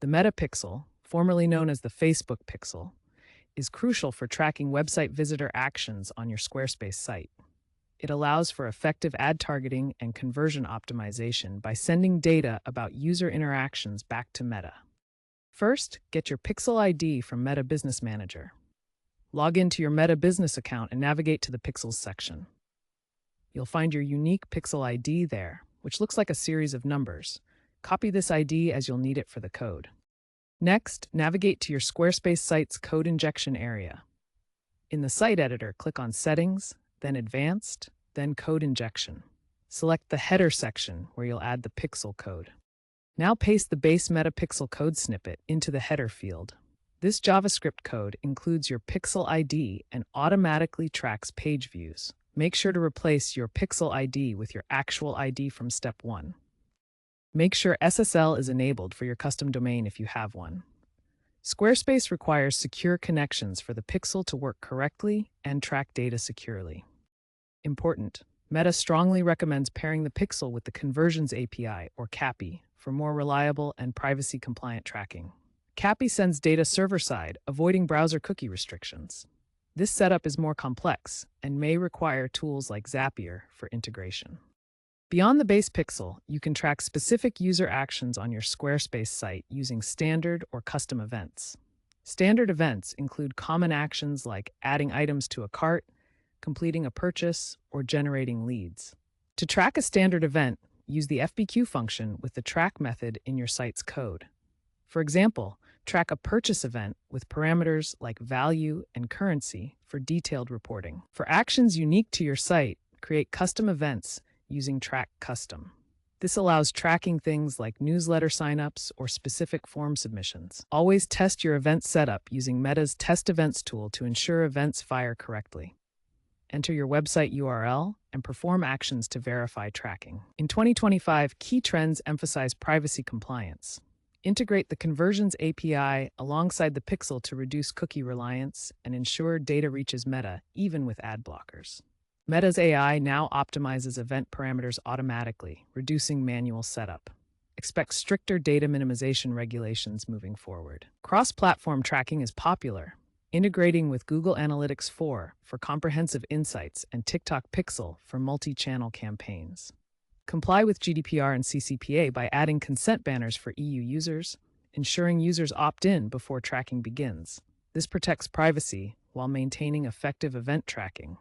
The Meta Pixel, formerly known as the Facebook Pixel, is crucial for tracking website visitor actions on your Squarespace site. It allows for effective ad targeting and conversion optimization by sending data about user interactions back to Meta. First, get your Pixel ID from Meta Business Manager. Log into your Meta Business account and navigate to the Pixels section. You'll find your unique Pixel ID there, which looks like a series of numbers. Copy this ID as you'll need it for the code. Next, navigate to your Squarespace site's code injection area. In the site editor, click on Settings, then Advanced, then Code Injection. Select the Header section where you'll add the pixel code. Now paste the base MetaPixel code snippet into the header field. This JavaScript code includes your Pixel ID and automatically tracks page views. Make sure to replace your Pixel ID with your actual ID from step 1. Make sure SSL is enabled for your custom domain if you have one. Squarespace requires secure connections for the Pixel to work correctly and track data securely. Important: Meta strongly recommends pairing the Pixel with the Conversions API, or CAPI, for more reliable and privacy-compliant tracking. CAPI sends data server-side, avoiding browser cookie restrictions. This setup is more complex and may require tools like Zapier for integration. Beyond the base Pixel, you can track specific user actions on your Squarespace site using standard or custom events. Standard events include common actions like adding items to a cart, completing a purchase, or generating leads. To track a standard event, use the FBQ function with the track method in your site's code. For example, track a purchase event with parameters like value and currency for detailed reporting. For actions unique to your site, create custom events using Track Custom. This allows tracking things like newsletter signups or specific form submissions. Always test your event setup using Meta's Test Events tool to ensure events fire correctly. Enter your website URL and perform actions to verify tracking. In 2025, key trends emphasize privacy compliance. Integrate the Conversions API alongside the Pixel to reduce cookie reliance and ensure data reaches Meta, even with ad blockers. Meta's AI now optimizes event parameters automatically, reducing manual setup. Expect stricter data minimization regulations moving forward. Cross-platform tracking is popular, integrating with Google Analytics 4 for comprehensive insights and TikTok Pixel for multi-channel campaigns. Comply with GDPR and CCPA by adding consent banners for EU users, ensuring users opt in before tracking begins. This protects privacy while maintaining effective event tracking.